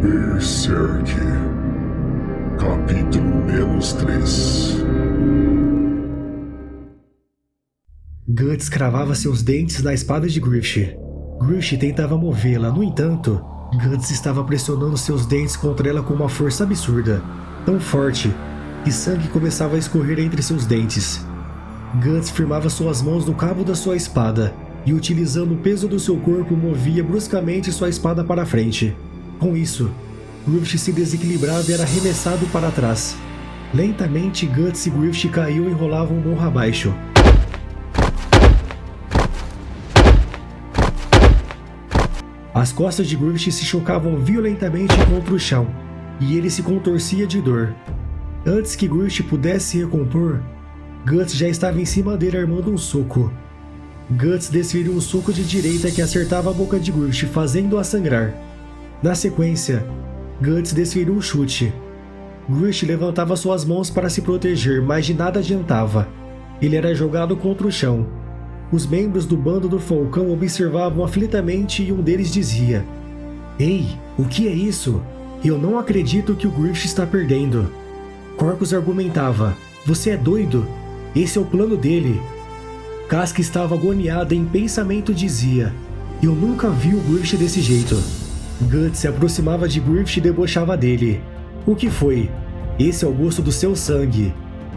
Berserk, capítulo -3. Guts cravava seus dentes na espada de Griffith. Griffith tentava movê-la, no entanto, Guts estava pressionando seus dentes contra ela com uma força absurda, tão forte que sangue começava a escorrer entre seus dentes. Guts firmava suas mãos no cabo da sua espada e, utilizando o peso do seu corpo, movia bruscamente sua espada para frente. Com isso, Griffith se desequilibrava e era arremessado para trás. Lentamente, Guts e Griffith caíam e rolavam morro abaixo. As costas de Griffith se chocavam violentamente contra o chão, e ele se contorcia de dor. Antes que Griffith pudesse se recompor, Guts já estava em cima dele armando um soco. Guts desferiu um soco de direita que acertava a boca de Griffith, fazendo-a sangrar. Na sequência, Guts desferiu um chute. Griffith levantava suas mãos para se proteger, mas de nada adiantava. Ele era jogado contra o chão. Os membros do bando do Falcão observavam aflitamente e um deles dizia: "Ei, o que é isso? Eu não acredito que o Griffith está perdendo." Corcus argumentava: "Você é doido? Esse é o plano dele." Casca estava agoniada e em pensamento dizia: "Eu nunca vi o Griffith desse jeito." Guts se aproximava de Griffith e debochava dele. "O que foi? Esse é o gosto do seu sangue.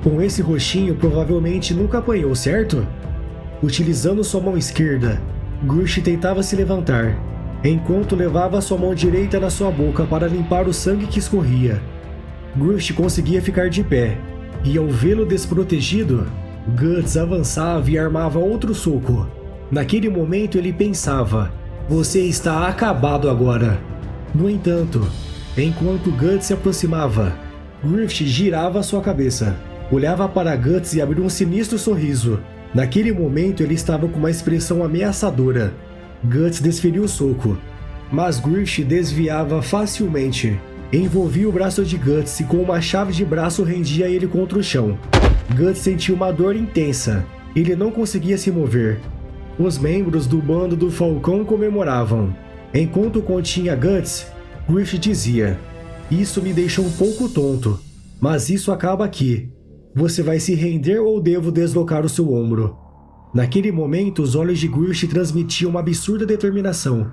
Com esse roxinho provavelmente nunca apanhou, certo?" Utilizando sua mão esquerda, Griffith tentava se levantar, enquanto levava sua mão direita na sua boca para limpar o sangue que escorria. Griffith conseguia ficar de pé, e ao vê-lo desprotegido, Guts avançava e armava outro soco. Naquele momento ele pensava: "Você está acabado agora." No entanto, enquanto Guts se aproximava, Griffith girava sua cabeça, olhava para Guts e abriu um sinistro sorriso. Naquele momento ele estava com uma expressão ameaçadora. Guts desferiu o soco, mas Griffith desviava facilmente. Envolvia o braço de Guts e com uma chave de braço rendia ele contra o chão. Guts sentiu uma dor intensa. Ele não conseguia se mover. Os membros do bando do Falcão comemoravam. Enquanto continha Guts, Griffith dizia: "Isso me deixou um pouco tonto, mas isso acaba aqui. Você vai se render ou devo deslocar o seu ombro?" Naquele momento, os olhos de Griffith transmitiam uma absurda determinação.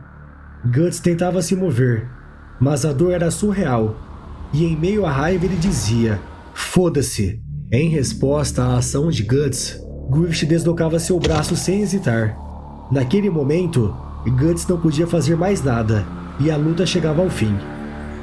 Guts tentava se mover, mas a dor era surreal. E em meio à raiva ele dizia: "Foda-se." Em resposta à ação de Guts, Griffith deslocava seu braço sem hesitar. Naquele momento, Guts não podia fazer mais nada, e a luta chegava ao fim.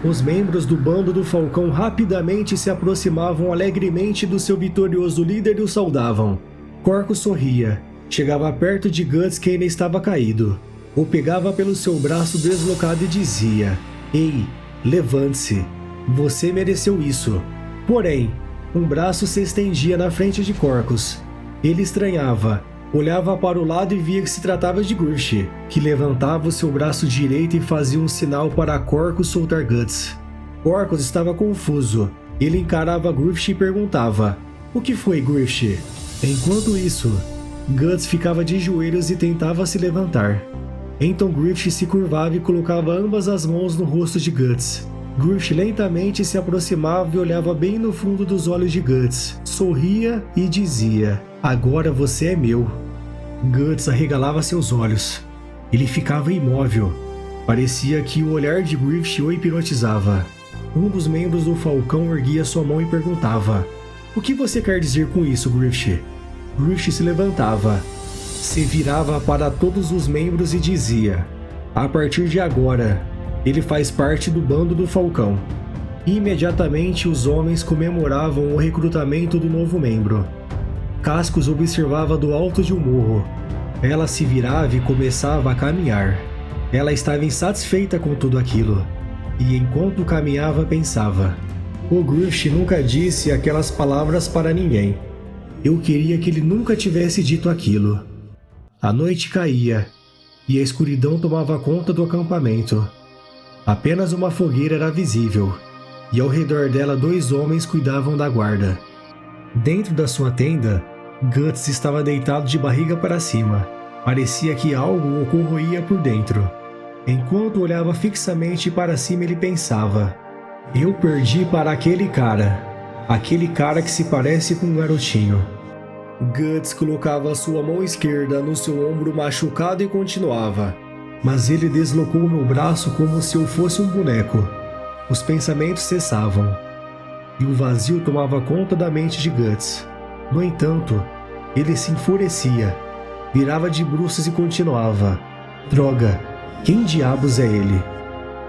Os membros do bando do Falcão rapidamente se aproximavam alegremente do seu vitorioso líder e o saudavam. Corcus sorria, chegava perto de Guts que ainda estava caído, o pegava pelo seu braço deslocado e dizia: "Ei, levante-se, você mereceu isso." Porém, um braço se estendia na frente de Corcus. Ele estranhava, olhava para o lado e via que se tratava de Griffith, que levantava o seu braço direito e fazia um sinal para Corcus soltar Guts. Corcus estava confuso. Ele encarava Griffith e perguntava: "O que foi, Griffith?" Enquanto isso, Guts ficava de joelhos e tentava se levantar. Então Griffith se curvava e colocava ambas as mãos no rosto de Guts. Griffith lentamente se aproximava e olhava bem no fundo dos olhos de Guts, sorria e dizia: "Agora você é meu." Guts arregalava seus olhos. Ele ficava imóvel. Parecia que o olhar de Griffith o hipnotizava. Um dos membros do Falcão erguia sua mão e perguntava: "O que você quer dizer com isso, Griffith?" Griffith se levantava, se virava para todos os membros e dizia: "A partir de agora, ele faz parte do bando do Falcão." Imediatamente os homens comemoravam o recrutamento do novo membro. Cascos observava do alto de um morro. Ela se virava e começava a caminhar. Ela estava insatisfeita com tudo aquilo, e enquanto caminhava pensava: "O Griffith nunca disse aquelas palavras para ninguém. Eu queria que ele nunca tivesse dito aquilo." A noite caía, e a escuridão tomava conta do acampamento. Apenas uma fogueira era visível, e ao redor dela 2 homens cuidavam da guarda. Dentro da sua tenda, Guts estava deitado de barriga para cima. Parecia que algo o corroía por dentro. Enquanto olhava fixamente para cima, ele pensava: eu perdi para aquele cara que se parece com um garotinho. Guts colocava sua mão esquerda no seu ombro machucado e continuava: mas ele deslocou meu braço como se eu fosse um boneco. Os pensamentos cessavam, e o vazio tomava conta da mente de Guts. No entanto, ele se enfurecia, virava de bruços e continuava: droga, quem diabos é ele?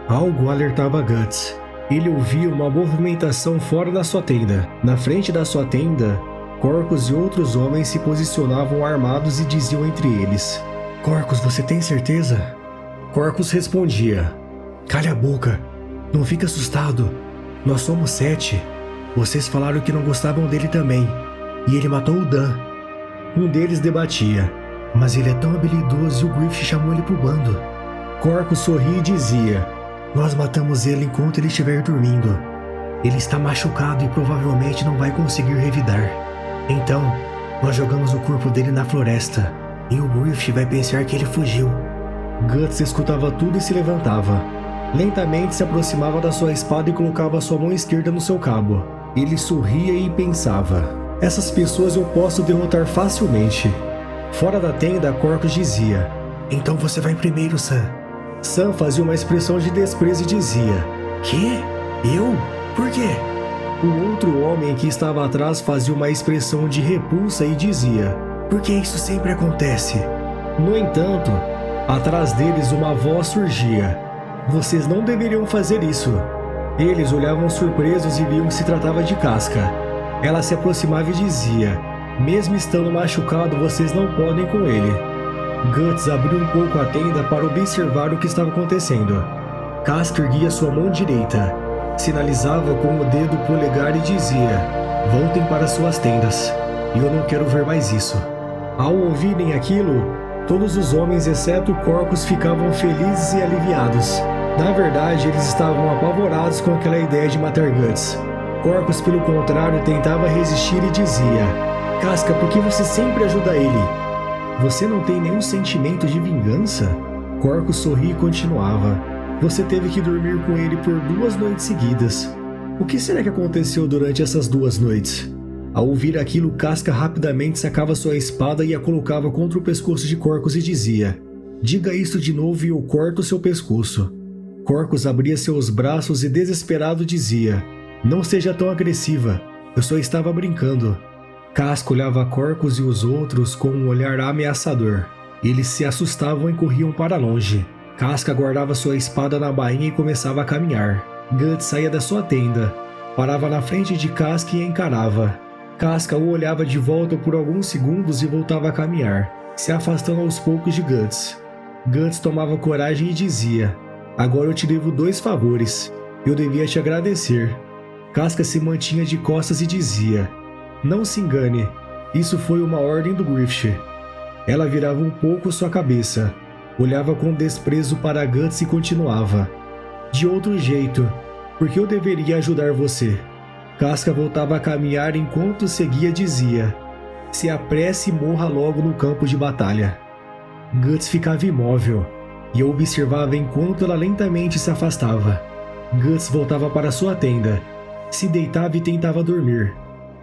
Algo alertava Guts. Ele ouvia uma movimentação fora da sua tenda. Na frente da sua tenda, Corcus e outros homens se posicionavam armados e diziam entre eles: Corcus, você tem certeza? Corcus respondia: calha a boca, não fique assustado, nós somos 7. Vocês falaram que não gostavam dele também, e ele matou o Dan. Um deles debatia: mas ele é tão habilidoso e o Griffith chamou ele pro bando. Corcus sorria e dizia: nós matamos ele enquanto ele estiver dormindo. Ele está machucado e provavelmente não vai conseguir revidar. Então, nós jogamos o corpo dele na floresta, e o Griffith vai pensar que ele fugiu. Guts escutava tudo e se levantava. Lentamente se aproximava da sua espada e colocava sua mão esquerda no seu cabo. Ele sorria e pensava: essas pessoas eu posso derrotar facilmente. Fora da tenda, Corcus dizia: então você vai primeiro, Sam. Sam fazia uma expressão de desprezo e dizia: quê? Eu? Por quê? O outro homem que estava atrás fazia uma expressão de repulsa e dizia: porque isso sempre acontece. No entanto, atrás deles uma voz surgia: vocês não deveriam fazer isso. Eles olhavam surpresos e viam que se tratava de Casca. Ela se aproximava e dizia: mesmo estando machucado, vocês não podem com ele. Guts abriu um pouco a tenda para observar o que estava acontecendo. Casca erguia sua mão direita, sinalizava com o dedo polegar e dizia: voltem para suas tendas, eu não quero ver mais isso. Ao ouvirem aquilo, todos os homens exceto Corcus ficavam felizes e aliviados. Na verdade, eles estavam apavorados com aquela ideia de matar Guts. Corcus, pelo contrário, tentava resistir e dizia: Casca, por que você sempre ajuda ele? Você não tem nenhum sentimento de vingança? Corcus sorria e continuava: você teve que dormir com ele por 2 noites seguidas. O que será que aconteceu durante essas 2 noites? Ao ouvir aquilo, Casca rapidamente sacava sua espada e a colocava contra o pescoço de Corcus e dizia: diga isso de novo e eu corto seu pescoço. Corcus abria seus braços e desesperado dizia: não seja tão agressiva, eu só estava brincando. Casca olhava Corcus e os outros com um olhar ameaçador. Eles se assustavam e corriam para longe. Casca guardava sua espada na bainha e começava a caminhar. Guts saía da sua tenda, parava na frente de Casca e encarava. Casca o olhava de volta por alguns segundos e voltava a caminhar, se afastando aos poucos de Guts. Guts tomava coragem e dizia: agora eu te devo 2 favores. Eu devia te agradecer. Casca se mantinha de costas e dizia: não se engane, isso foi uma ordem do Griffith. Ela virava um pouco sua cabeça, olhava com desprezo para Guts e continuava: de outro jeito, porque eu deveria ajudar você. Casca voltava a caminhar enquanto seguia dizia: se apresse e morra logo no campo de batalha. Guts ficava imóvel, e eu observava enquanto ela lentamente se afastava. Guts voltava para sua tenda, se deitava e tentava dormir.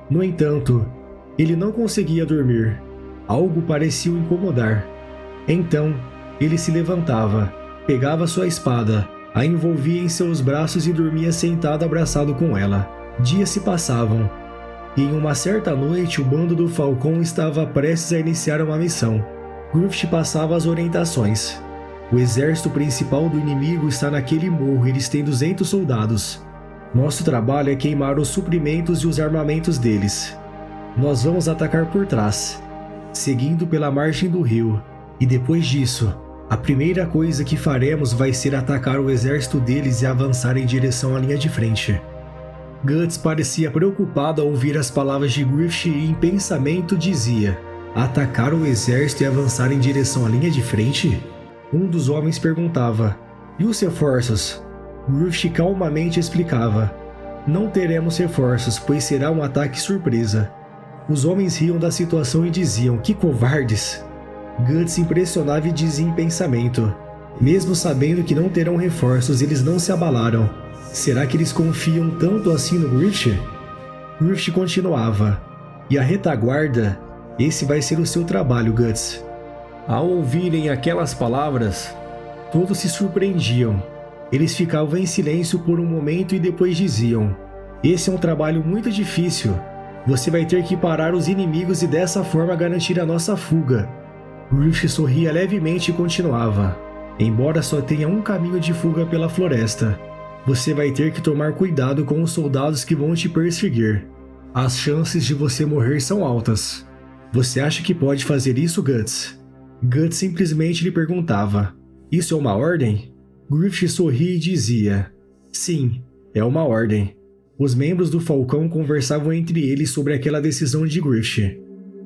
No entanto, ele não conseguia dormir. Algo parecia o incomodar. Então, ele se levantava, pegava sua espada, a envolvia em seus braços e dormia sentado abraçado com ela. Dias se passavam, e em uma certa noite o bando do Falcão estava prestes a iniciar uma missão. Griffith passava as orientações. O exército principal do inimigo está naquele morro e eles têm 200 soldados. Nosso trabalho é queimar os suprimentos e os armamentos deles. Nós vamos atacar por trás, seguindo pela margem do rio, e depois disso, a primeira coisa que faremos vai ser atacar o exército deles e avançar em direção à linha de frente. Guts parecia preocupado ao ouvir as palavras de Griffith e em pensamento dizia: atacar o exército e avançar em direção à linha de frente? Um dos homens perguntava: e os reforços? Griffith calmamente explicava: não teremos reforços, pois será um ataque surpresa. Os homens riam da situação e diziam: que covardes! Guts se impressionava e dizia em pensamento: Mesmo sabendo que não terão reforços, eles não se abalaram. Será que eles confiam tanto assim no Griffith? Griffith continuava. E a retaguarda? Esse vai ser o seu trabalho, Guts. Ao ouvirem aquelas palavras, todos se surpreendiam. Eles ficavam em silêncio por um momento e depois diziam: esse é um trabalho muito difícil. Você vai ter que parar os inimigos e dessa forma garantir a nossa fuga. Griffith sorria levemente e continuava: embora só tenha um caminho de fuga pela floresta, você vai ter que tomar cuidado com os soldados que vão te perseguir. As chances de você morrer são altas. Você acha que pode fazer isso, Guts? Guts simplesmente lhe perguntava: isso é uma ordem? Griffith sorria e dizia: sim, é uma ordem. Os membros do Falcão conversavam entre eles sobre aquela decisão de Griffith.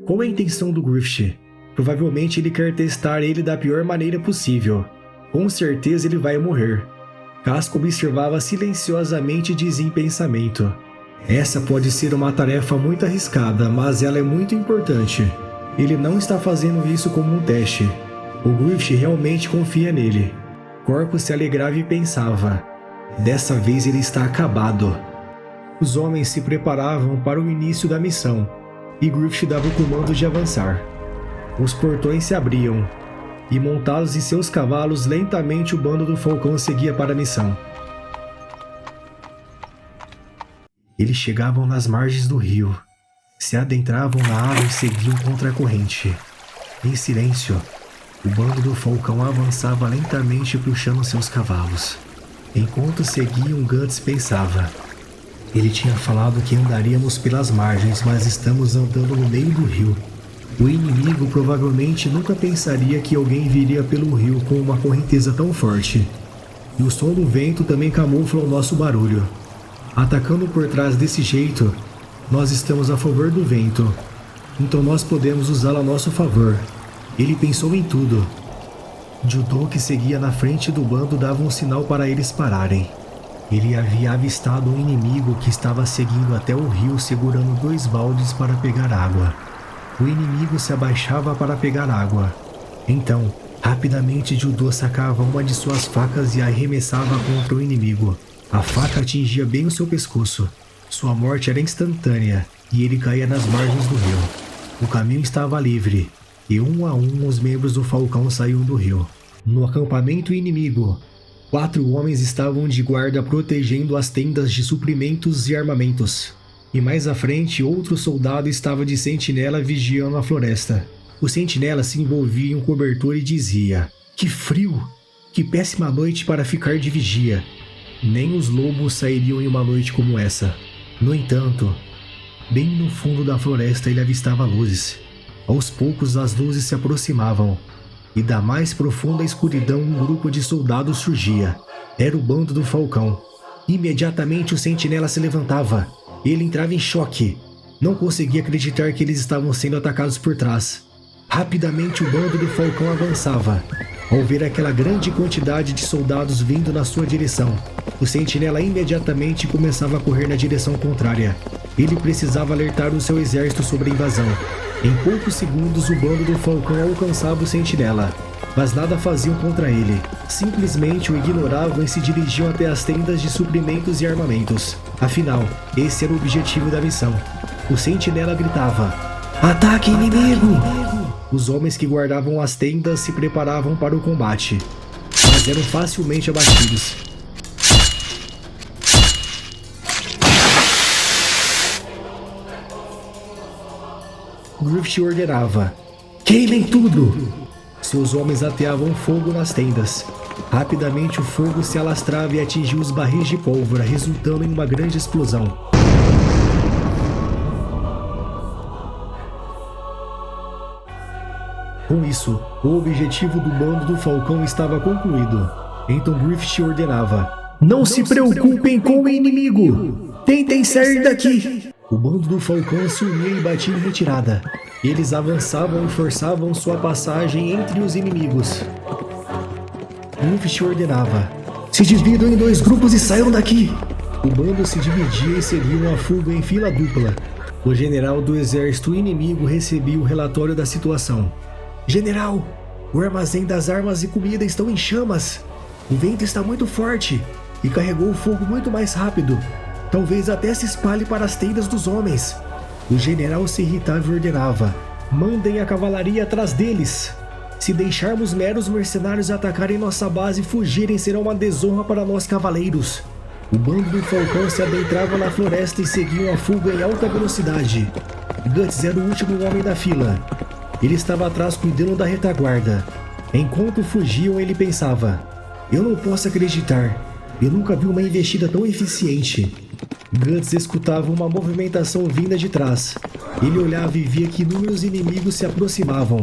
Qual é a intenção do Griffith? Provavelmente ele quer testar ele da pior maneira possível. Com certeza ele vai morrer. Casco observava silenciosamente e dizia em pensamento: essa pode ser uma tarefa muito arriscada, mas ela é muito importante. Ele não está fazendo isso como um teste. O Griffith realmente confia nele. Corpo se alegrava e pensava: dessa vez ele está acabado. Os homens se preparavam para o início da missão, e Griffith dava o comando de avançar. Os portões se abriam, e montados em seus cavalos, lentamente o bando do Falcão seguia para a missão. Eles chegavam nas margens do rio, se adentravam na água e seguiam contra a corrente. Em silêncio, o bando do Falcão avançava lentamente puxando seus cavalos. Enquanto seguiam, Guts pensava: ele tinha falado que andaríamos pelas margens, mas estamos andando no meio do rio. O inimigo provavelmente nunca pensaria que alguém viria pelo rio com uma correnteza tão forte. E o som do vento também camufla o nosso barulho. Atacando por trás desse jeito, nós estamos a favor do vento. Então nós podemos usá-lo a nosso favor. Ele pensou em tudo. Judô, que seguia na frente do bando, dava um sinal para eles pararem. Ele havia avistado um inimigo que estava seguindo até o rio segurando 2 baldes para pegar água. O inimigo se abaixava para pegar água. Então, rapidamente Judô sacava uma de suas facas e a arremessava contra o inimigo. A faca atingia bem o seu pescoço. Sua morte era instantânea e ele caía nas margens do rio. O caminho estava livre e um a um os membros do Falcão saíam do rio. No acampamento inimigo, 4 homens estavam de guarda protegendo as tendas de suprimentos e armamentos. E mais à frente, outro soldado estava de sentinela vigiando a floresta. O sentinela se envolvia em um cobertor e dizia: que frio! Que péssima noite para ficar de vigia! Nem os lobos sairiam em uma noite como essa. No entanto, bem no fundo da floresta ele avistava luzes. Aos poucos as luzes se aproximavam, e da mais profunda escuridão um grupo de soldados surgia. Era o bando do Falcão. Imediatamente o sentinela se levantava. Ele entrava em choque. Não conseguia acreditar que eles estavam sendo atacados por trás. Rapidamente o bando do Falcão avançava. Ao ver aquela grande quantidade de soldados vindo na sua direção, o sentinela imediatamente começava a correr na direção contrária. Ele precisava alertar o seu exército sobre a invasão. Em poucos segundos o bando do Falcão alcançava o sentinela, mas nada faziam contra ele. Simplesmente o ignoravam e se dirigiam até as tendas de suprimentos e armamentos. Afinal, esse era o objetivo da missão. O sentinela gritava: ataque inimigo! Os homens que guardavam as tendas se preparavam para o combate, mas eram facilmente abatidos. Griffith ordenava: queimem tudo! Seus homens ateavam fogo nas tendas. Rapidamente o fogo se alastrava e atingiu os barris de pólvora, resultando em uma grande explosão. Com isso, o objetivo do bando do Falcão estava concluído. Então Griffith ordenava: não se preocupem com o inimigo! Tentem sair daqui! O bando do Falcão se unia e batia em retirada. Eles avançavam e forçavam sua passagem entre os inimigos. Griffith ordenava: se dividam em 2 grupos e saiam daqui! O bando se dividia e seguiam a fuga em fila dupla. O general do exército inimigo recebia o relatório da situação. General, O armazém das armas e comida estão em chamas. O vento está muito forte e carregou o fogo muito mais rápido. Talvez até se espalhe para as tendas dos homens. O general se irritava e ordenava: mandem a cavalaria atrás deles. Se deixarmos meros mercenários atacarem nossa base e fugirem, será uma desonra para nós cavaleiros. O bando do Falcão se adentrava na floresta e seguiam a fuga em alta velocidade. Guts era o último homem da fila. Ele estava atrás cuidando da retaguarda. Enquanto fugiam, ele pensava: eu não posso acreditar. Eu nunca vi uma investida tão eficiente. Guts escutava uma movimentação vinda de trás. Ele olhava e via que inúmeros inimigos se aproximavam.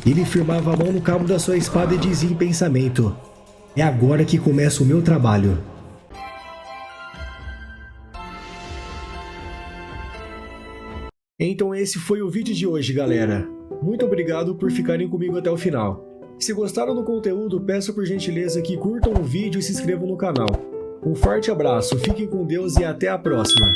Ele firmava a mão no cabo da sua espada e dizia em pensamento: é agora que começa o meu trabalho. Então esse foi o vídeo de hoje, galera. Muito obrigado por ficarem comigo até o final. Se gostaram do conteúdo, peço por gentileza que curtam o vídeo e se inscrevam no canal. Um forte abraço, fiquem com Deus e até a próxima.